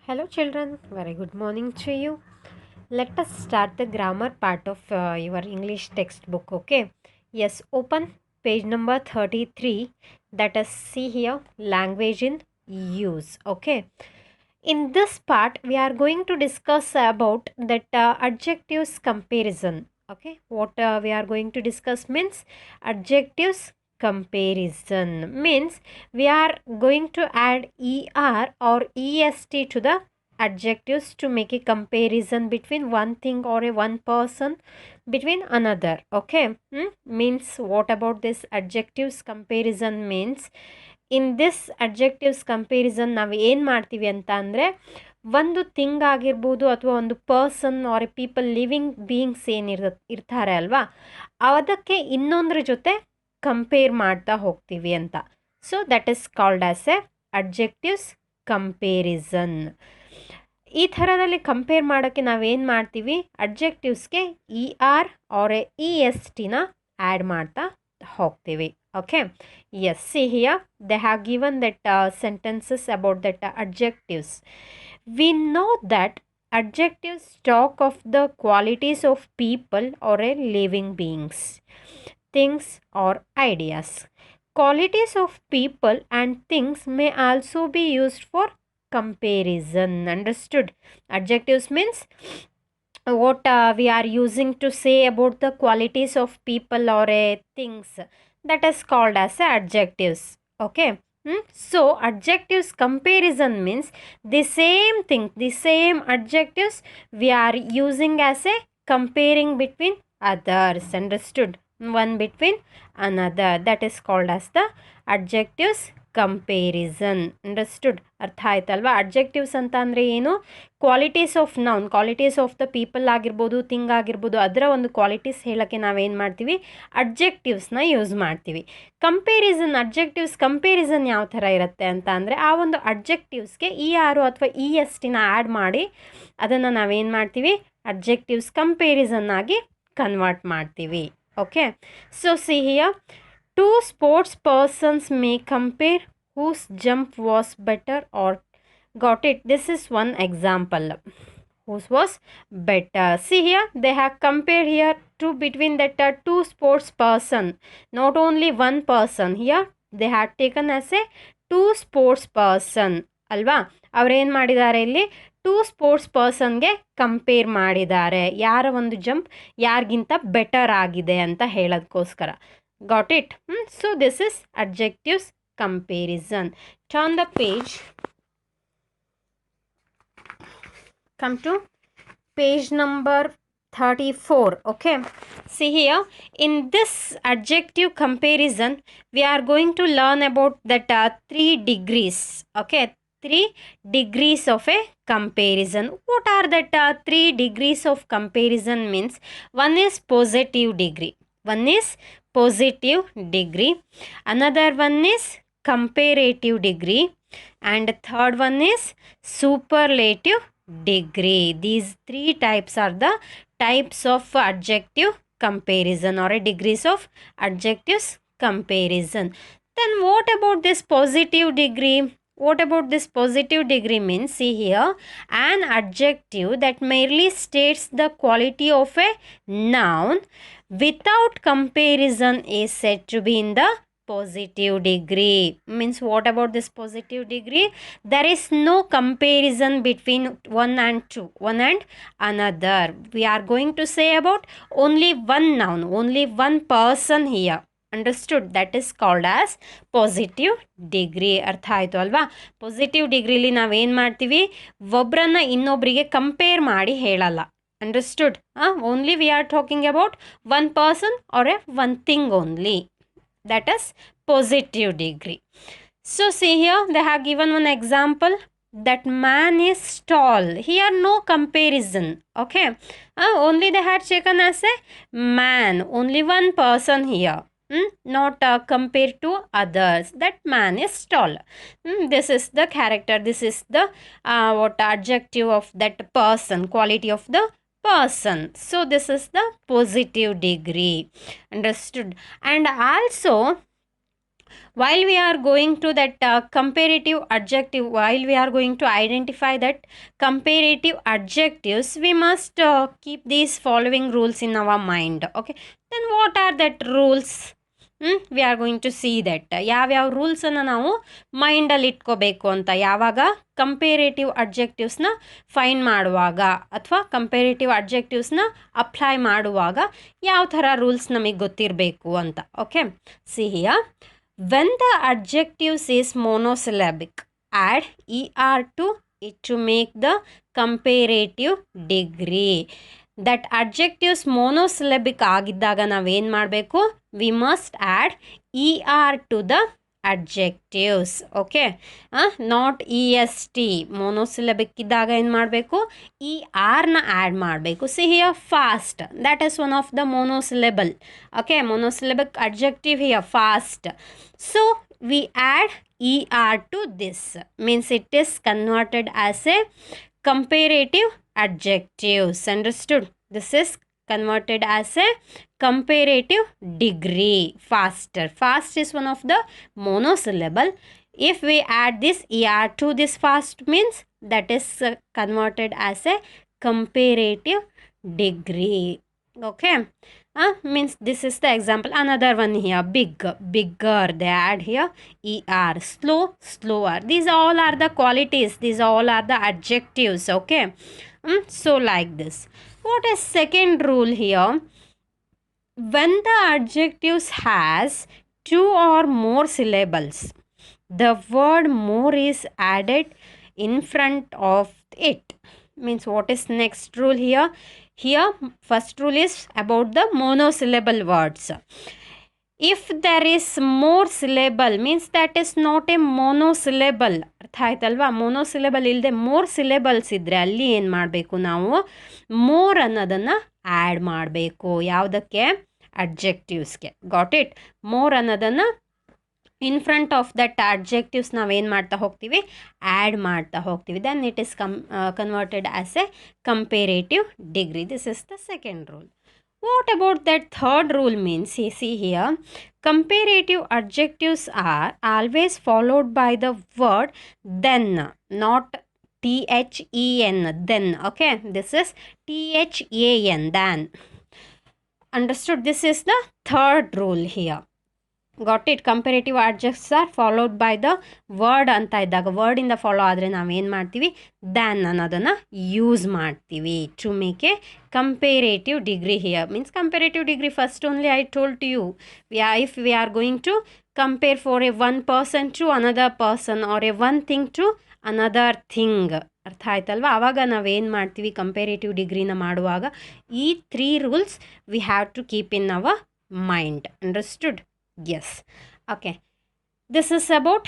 Hello, children. Very good morning to you. Let us start the grammar part of your English textbook. Okay. Yes, open page number 33. Let us see here language in use. Okay. In this part, we are going to discuss about that adjectives comparison. Okay. What we are going to discuss means adjectives comparison means we are going to add er or est to the adjectives to make a comparison between one thing or a one person between another. Okay. Means what about this adjectives comparison means in this adjectives comparison ನಾವು ಏನು ಮಾಡ್ತೀವಿ ಅಂತ ಅಂದರೆ ಒಂದು thing ಆಗಿರ್ಬೋದು ಅಥವಾ ಒಂದು person or a people living beings ಇರ್ತಾರೆ ಅಲ್ವಾ ಅದಕ್ಕೆ ಇನ್ನೊಂದ್ರ ಜೊತೆ ಕಂಪೇರ್ ಮಾಡ್ತಾ ಹೋಗ್ತೀವಿ ಅಂತ. So that is called as a adjectives comparison. ಈ ಥರದಲ್ಲಿ ಕಂಪೇರ್ ಮಾಡೋಕ್ಕೆ ನಾವೇನು ಮಾಡ್ತೀವಿ, ಅಡ್ಜೆಕ್ಟಿವ್ಸ್ಗೆ E R R E S ಟಿನ ಆ್ಯಡ್ ಮಾಡ್ತಾ ಹೋಗ್ತೀವಿ. Okay, yes, see here they have given that sentences about that adjectives. We know that adjectives talk of the qualities of people or a living beings, things or ideas. Qualities of people and things may also be used for comparison. Understood? Adjectives means what we are using to say about the qualities of people or things, that is called as adjectives. Okay. So adjectives comparison means the same thing, the same adjectives we are using as a comparing between others. Understood? One between another, that is called as the adjectives comparison. Understood? ಅರ್ಥ ಆಯ್ತಲ್ವಾ? Adjectives ಅಂತ ಅಂದರೆ ಏನು? Qualities of noun, qualities of the people ಆಗಿರ್ಬೋದು, thing ಆಗಿರ್ಬೋದು, ಅದರ ಒಂದು qualities ಹೇಳೋಕ್ಕೆ ನಾವೇನು ಮಾಡ್ತೀವಿ, ಅಡ್ಜೆಕ್ಟಿವ್ಸ್ನ ಯೂಸ್ ಮಾಡ್ತೀವಿ. ಕಂಪೇರಿಸನ್, ಅಡ್ಜೆಕ್ಟಿವ್ಸ್ ಕಂಪೇರಿಸನ್ ಯಾವ ಥರ ಇರುತ್ತೆ ಅಂತ ಅಂದರೆ ಆ ಒಂದು ಅಡ್ಜೆಕ್ಟಿವ್ಸ್ಗೆ ಇ ಆರು ಅಥವಾ ಇ ಎಸ್ ಟಿನ ಆ್ಯಡ್ ಮಾಡಿ ಅದನ್ನು ನಾವೇನು ಮಾಡ್ತೀವಿ, ಅಡ್ಜೆಕ್ಟಿವ್ಸ್ ಕಂಪೇರಿಸನ್ ಆಗಿ ಕನ್ವರ್ಟ್ ಮಾಡ್ತೀವಿ. Okay. So see here, two sports persons may compare whose jump was better or got it. This is one example. Whose was better. See here, they have compared here two between that two sports person. Not only one person. Here they had taken as a two sports person. ಅಲ್ವಾ? ಅವ್ರೇನು ಮಾಡಿದ್ದಾರೆ ಇಲ್ಲಿ, two sports ಪರ್ಸನ್ಗೆ compare ಮಾಡಿದ್ದಾರೆ. ಯಾರ ಒಂದು jump ಯಾರಿಗಿಂತ better ಆಗಿದೆ ಅಂತ ಹೇಳೋದಕ್ಕೋಸ್ಕರ. Got it? So this is adjectives comparison. Turn the page. Come to page number 34. Okay. See here, in this adjective comparison we are going to learn about that 3 degrees. Okay, 3 degrees of a comparison. What are that 3 degrees of comparison means? One is positive degree. One is positive degree, another one is comparative degree, and third one is superlative degree. These 3 types are the types of adjective comparison or degrees of adjectives comparison. Then what about this positive degree? What about this positive degree means? See here, an adjective that merely states the quality of a noun without comparison is said to be in the positive degree. Means what about this positive degree? There is no comparison between one and two, one and another. We are going to say about only one noun, only one person here. Understood? That is called as positive degree. ಅರ್ಥ ಆಯಿತು ಅಲ್ವಾ? Positive ಡಿಗ್ರಿಲಿ ನಾವೇನು ಮಾಡ್ತೀವಿ, ಒಬ್ಬರನ್ನ ಇನ್ನೊಬ್ಬರಿಗೆ compare ಮಾಡಿ ಹೇಳಲ್ಲ. Understood? Only we are talking about one person or one thing only. That is positive degree. So see here, they have given one example. That man is tall. Here no comparison. Okay. Only they had taken as a man. Only one person here. Not compared to others. That man is tall. This is the character. This is the what adjective of that person. Quality of the person. So this is the positive degree. Understood? And also while we are going to that comparative adjective, while we are going to identify that comparative adjectives, we must keep these following rules in our mind. Okay, then what are that rules? We are going to see that ಯಾವ್ಯಾವ ರೂಲ್ಸನ್ನು ನಾವು ಮೈಂಡಲ್ಲಿ ಇಟ್ಕೋಬೇಕು ಅಂತ ಯಾವಾಗ comparative ಅಡ್ಜೆಕ್ಟಿವ್ಸ್ನ fine ಮಾಡುವಾಗ ಅಥವಾ comparative ಅಡ್ಜೆಕ್ಟಿವ್ಸ್ನ apply ಮಾಡುವಾಗ ಯಾವ ಥರ ರೂಲ್ಸ್ ನಮಗೆ ಗೊತ್ತಿರಬೇಕು ಅಂತ. Okay, see here, when the adjectives is monosyllabic, add er to it to make the comparative degree. That adjectives monosyllabic ಆಗಿದ್ದಾಗ ನಾವೇನು ಮಾಡಬೇಕು? We must add E R to the adjectives. Okay, not E S T. Monosyllabic ಇದ್ದಾಗ ಏನು ಮಾಡಬೇಕು? E ಆರ್ನ add ಮಾಡಬೇಕು. See here fast, that is one of the monosyllable. Okay, monosyllabic adjective here fast. So we add er to this, means it is converted as a comparative adjectives. Understood? This is converted as a comparative degree. Faster, fast is one of the monosyllable. If we add this er to this fast, means that is converted as a comparative degree. Okay, means this is the example. Another one here, big, bigger, they add here er. Slow, slower. These all are the qualities, these all are the adjectives. Okay, so like this. What is second rule here? When the adjectives has two or more syllables, the word more is added in front of it. Means what is next rule here? Here first rule is about the monosyllable words. If there is more syllable, means that is not a monosyllable. ಅರ್ಥ ಆಯ್ತಲ್ವಾ? ಮೊನೋಸಿಲೆಬಲ್ ಇಲ್ಲದೆ more syllables ಇದ್ದರೆ ಅಲ್ಲಿ ಏನು ಮಾಡಬೇಕು? ನಾವು more ಅನ್ನೋದನ್ನು add ಮಾಡಬೇಕು. ಯಾವುದಕ್ಕೆ? ಅಡ್ಜೆಕ್ಟಿವ್ಸ್ಗೆ. Got it? ಮೋರ್ ಅನ್ನೋದನ್ನು in front of that adjectives ನಾವೇನು ಮಾಡ್ತಾ ಹೋಗ್ತೀವಿ? ಆ್ಯಡ್ ಮಾಡ್ತಾ ಹೋಗ್ತೀವಿ. Then it is converted as a comparative degree. This is the second rule. What about that third rule means? You see here, comparative adjectives are always followed by the word then, not then, then. Okay, this is than, than. Understood? This is the third rule here. Got it? Comparative adjectives are followed by the word ಅಂತ ಇದ್ದಾಗ, word ಇಂದ follow ಆದರೆ ನಾವೇನು ಮಾಡ್ತೀವಿ? Than ಅನ್ನೋದನ್ನು use ಮಾಡ್ತೀವಿ to make a comparative degree here. Means comparative degree, first only I told to you, if we are going to compare for a one person to another person or a one thing to another thing, ಅರ್ಥ ಆಯ್ತಲ್ವ? ಆವಾಗ ನಾವೇನು ಮಾಡ್ತೀವಿ? Comparative ಡಿಗ್ರಿನ ಮಾಡುವಾಗ ಈ 3 rules we have to keep in our mind. Understood? Yes. Okay, this is about,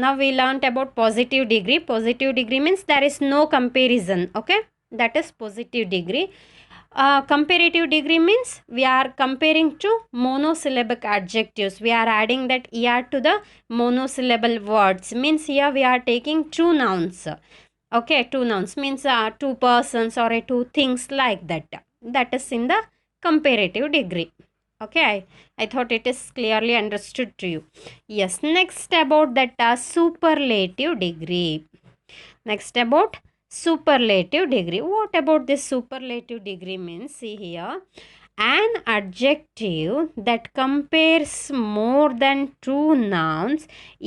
now we learnt about positive degree. Positive degree means there is no comparison. Okay, that is positive degree. Comparative degree means we are comparing to monosyllabic adjectives. We are adding that er to the monosyllable words. Means here we are taking two nouns. Okay, two nouns means two persons or two things like that. That is in the comparative degree. Okay, I thought it is clearly understood to you. Yes, next about that superlative degree. Next about superlative degree. What about this superlative degree means? See here, an adjective that compares more than two nouns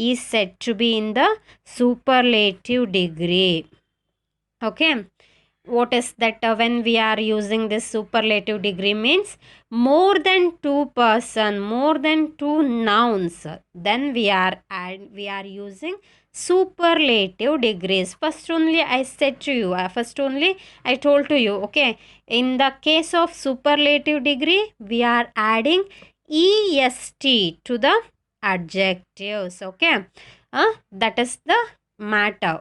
is said to be in the superlative degree. Okay, what is that? When we are using this superlative degree means more than two person, more than two nouns, then we are using superlative degrees. First only I said to you, first only I told to you, okay, in the case of superlative degree we are adding est to the adjectives. Okay, that is the matter.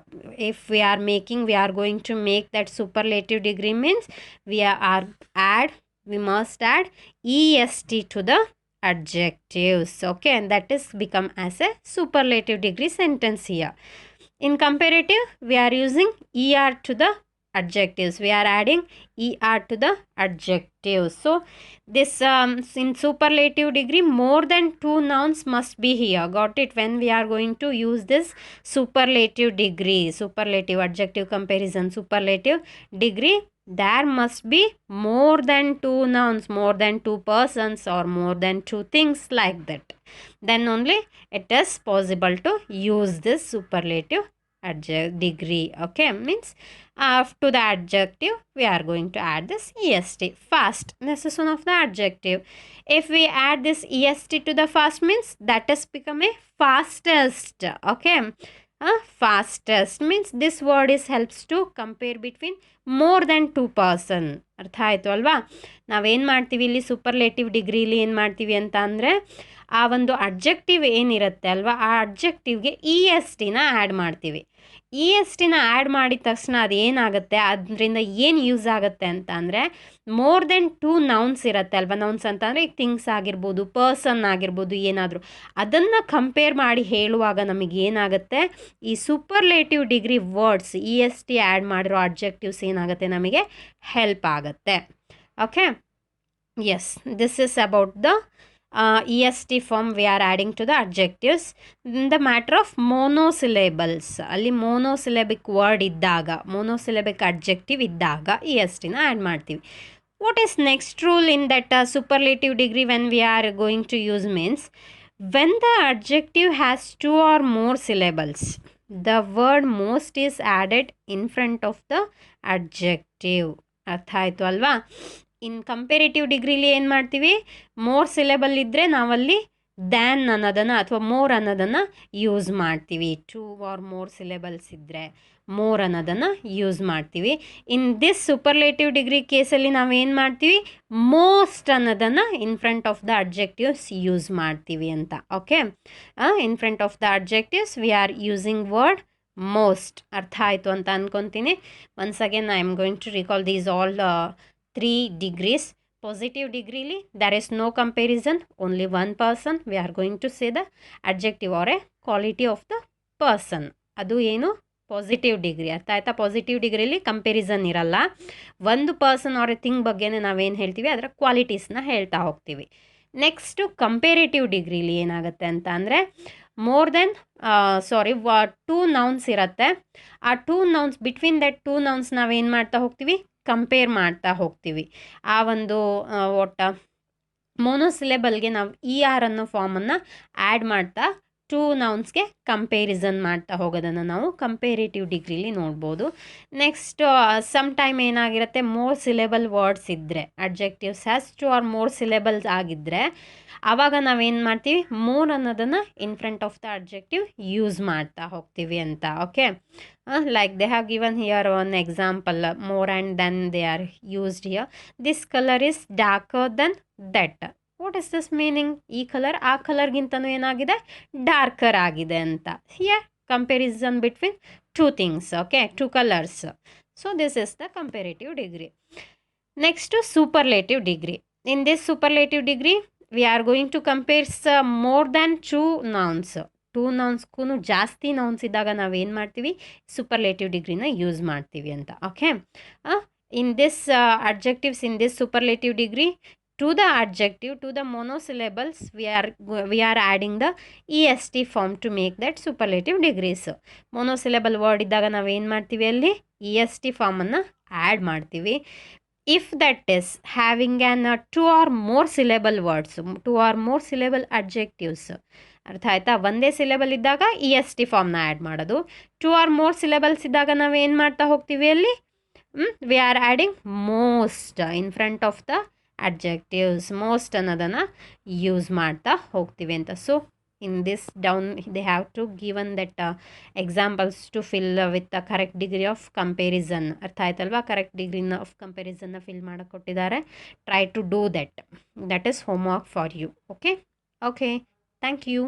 If we are going to make that superlative degree means we must add est to the adjectives. Okay, and that is become as a superlative degree sentence here. In comparative we are using er to the adjectives. We are adding er to the adjectives. So this in superlative degree, more than two nouns must be here. Got it? When we are going to use this superlative degree, superlative adjective comparison, superlative degree, there must be more than two nouns, more than two persons, or more than two things, like that. Then only it is possible to use this superlative degree. Okay, means to the adjective we are going to add this est. Fast, this is one of the adjective. If we add this est to the fast, means that has become a fastest. Okay, fastest means this word is helps to compare between more than two person. ಅರ್ಥ ಆಯಿತು ಅಲ್ವಾ? ನಾವೇನು ಮಾಡ್ತೀವಿ ಇಲ್ಲಿ superlative ಡಿಗ್ರಿಲಿ ಏನು ಮಾಡ್ತೀವಿ ಅಂತ ಅಂದರೆ, ಆ ಒಂದು ಅಡ್ಜೆಕ್ಟಿವ್ ಏನಿರುತ್ತೆ ಅಲ್ವಾ, ಆ ಅಡ್ಜೆಕ್ಟಿವ್ಗೆ ಇ ಎಸ್ ಟಿನ ಆ್ಯಡ್ ಮಾಡ್ತೀವಿ. ಇ ಎಸ್ ಟಿನ ಆ್ಯಡ್ ಮಾಡಿದ ತಕ್ಷಣ ಅದು ಏನಾಗುತ್ತೆ, ಅದರಿಂದ ಏನು ಯೂಸ್ ಆಗುತ್ತೆ ಅಂತ ಅಂದರೆ, ಮೋರ್ ದೆನ್ ಟೂ ನೌನ್ಸ್ ಇರುತ್ತೆ ಅಲ್ವಾ. ನೌನ್ಸ್ ಅಂತ ಅಂದರೆ ಈಗ ಥಿಂಗ್ಸ್ ಆಗಿರ್ಬೋದು, ಪರ್ಸನ್ ಆಗಿರ್ಬೋದು, ಏನಾದರೂ ಅದನ್ನು ಕಂಪೇರ್ ಮಾಡಿ ಹೇಳುವಾಗ ನಮಗೆ ಏನಾಗುತ್ತೆ, ಈ superlative degree words E S T add ಮಾಡಿರೋ ಅಡ್ಜೆಕ್ಟಿವ್ಸ್ ಏನಾಗುತ್ತೆ, ನಮಗೆ ಹೆಲ್ಪ್ ಆಗುತ್ತೆ. Okay, yes, this is about the est form we are adding to the adjectives. In the matter of monosyllables, ಅಲ್ಲಿ monosyllabic word ಇದ್ದಾಗ, monosyllabic adjective ಇದ್ದಾಗ est ನ add ಮಾಡ್ತೀವಿ. What is next rule in that superlative degree when we are going to use means, when the adjective has two or more syllables, the word most is added in front of the adjective. ಅರ್ಥ ಆಯಿತು ಅಲ್ವಾ? ಇನ್ comparative ಡಿಗ್ರಿಲಿ ಏನು ಮಾಡ್ತೀವಿ, more syllable ಇದ್ದರೆ ನಾವಲ್ಲಿ than ಅನ್ನೋದನ್ನು ಅಥವಾ more ಅನ್ನೋದನ್ನು ಯೂಸ್ ಮಾಡ್ತೀವಿ. ಟೂ ಆರ್ ಮೋರ್ ಸಿಲೆಬಲ್ಸ್ ಇದ್ದರೆ ಮೋರ್ ಅನ್ನೋದನ್ನು ಯೂಸ್ ಮಾಡ್ತೀವಿ. ಇನ್ ದಿಸ್ ಸೂಪರ್ಲೇಟಿವ್ ಡಿಗ್ರಿ ಕೇಸಲ್ಲಿ ನಾವೇನು ಮಾಡ್ತೀವಿ, ಮೋಸ್ಟ್ ಅನ್ನೋದನ್ನು in front of the adjectives use ಮಾಡ್ತೀವಿ ಅಂತ. Okay, in front of the adjectives we are using word most. ಅರ್ಥ ಆಯಿತು ಅಂತ ಅಂದ್ಕೊತೀನಿ. Once again I am going to recall these all 3 degrees. Positive degree, there is no comparison, only one person. We are going to say the adjective or a quality of the person. ಅದು ಏನು, positive degree. ಅರ್ಥ ಆಯ್ತಾ? Positive ಡಿಗ್ರಿಲಿ comparison ಇರಲ್ಲ. ಒಂದು person or A thing ಬಗ್ಗೆನೇ ನಾವೇನು ಹೇಳ್ತೀವಿ, ಅದರ ಕ್ವಾಲಿಟೀಸ್ನ ಹೇಳ್ತಾ ಹೋಗ್ತೀವಿ. ನೆಕ್ಸ್ಟು ಕಂಪೇರೇಟಿವ್ ಡಿಗ್ರಿಲಿ ಏನಾಗುತ್ತೆ ಅಂತ ಅಂದರೆ, ಮೋರ್ ದೆನ್ ಟೂ ನೌನ್ಸ್ ಇರುತ್ತೆ. ಆ two nouns, between that two nouns ನಾವೇನು ಮಾಡ್ತಾ ಹೋಗ್ತೀವಿ, ಕಂಪೇರ್ ಮಾಡ್ತಾ ಹೋಗ್ತೀವಿ. ಆ ಒಂದು ಒಟ್ಟ ಮೋನೋಸಿಲೆಬಲ್ಗೆ ನಾವು ಇ ಆರ್ ಅನ್ನೋ ಫಾರ್ಮನ್ನು ಆ್ಯಡ್ ಮಾಡ್ತಾ ಟೂ ನೌನ್ಸ್ಗೆ ಕಂಪೇರಿಸನ್ ಮಾಡ್ತಾ ಹೋಗೋದನ್ನು ನಾವು ಕಂಪೇರೇಟಿವ್ ಡಿಗ್ರಿಲಿ ನೋಡ್ಬೋದು. ನೆಕ್ಸ್ಟ್ ಸಮ್ ಟೈಮ್ ಏನಾಗಿರುತ್ತೆ, ಮೋರ್ ಸಿಲೆಬಲ್ ವರ್ಡ್ಸ್ ಇದ್ದರೆ, adjectives has two or more syllables ಆಗಿದ್ದರೆ, ಆವಾಗ ನಾವೇನು ಮಾಡ್ತೀವಿ, ಮೋರ್ ಅನ್ನೋದನ್ನು in front of the adjective use ಮಾಡ್ತಾ ಹೋಗ್ತೀವಿ ಅಂತ. Okay, like they have given here one example, more and then they are used here. This color is darker than that. What is this meaning? ಈ colour ಆ ಕಲರ್ಗಿಂತನೂ ಏನಾಗಿದೆ, darker ಆಗಿದೆ ಅಂತ. Here comparison between two things. Okay, two colours. So this is the comparative degree. Next superlative degree. In this superlative degree we are going to compare more than two nouns. Two ನೌನ್ಸ್ಗೂ ಜಾಸ್ತಿ nouns ಇದ್ದಾಗ ನಾವೇನು ಮಾಡ್ತೀವಿ, superlative ಡಿಗ್ರಿನ use ಮಾಡ್ತೀವಿ ಅಂತ. Okay, in this adjectives in this superlative degree, to the adjective, to the monosyllables we are adding the E S T form to make that superlative degrees. Monosyllable word ಇದ್ದಾಗ ನಾವೇನು ಮಾಡ್ತೀವಿ, ಅಲ್ಲಿ E S T ಫಾರ್ಮನ್ನು add ಮಾಡ್ತೀವಿ. If that is having an two or more syllable words, two or more syllable adjectives. ಅರ್ಥ ಆಯ್ತಾ? ಒಂದೇ syllable ಇದ್ದಾಗ ಇ ಎಸ್ ಟಿ ಫಾರ್ಮ್ನ ಆ್ಯಡ್ ಮಾಡೋದು. ಟು ಆರ್ ಮೋರ್ ಸಿಲೆಬಲ್ಸ್ ಇದ್ದಾಗ ನಾವು ಏನು ಮಾಡ್ತಾ ಹೋಗ್ತೀವಿ, ಅಲ್ಲಿ we are adding most in front of the adjectives. Most ಅನ್ನೋದನ್ನು ಯೂಸ್ ಮಾಡ್ತಾ ಹೋಗ್ತೀವಿ ಅಂತ. So in this down they have to given that examples to fill with the correct degree of comparison. ಅರ್ಥ ಆಯ್ತಲ್ವಾ? ಕರೆಕ್ಟ್ ಡಿಗ್ರಿನ ಆಫ್ ಕಂಪೇರಿಸನ್ನ fill ಮಾಡೋಕ್ಕೆ ಕೊಟ್ಟಿದ್ದಾರೆ. Try to do that. That is homework for you. Okay, okay, thank you.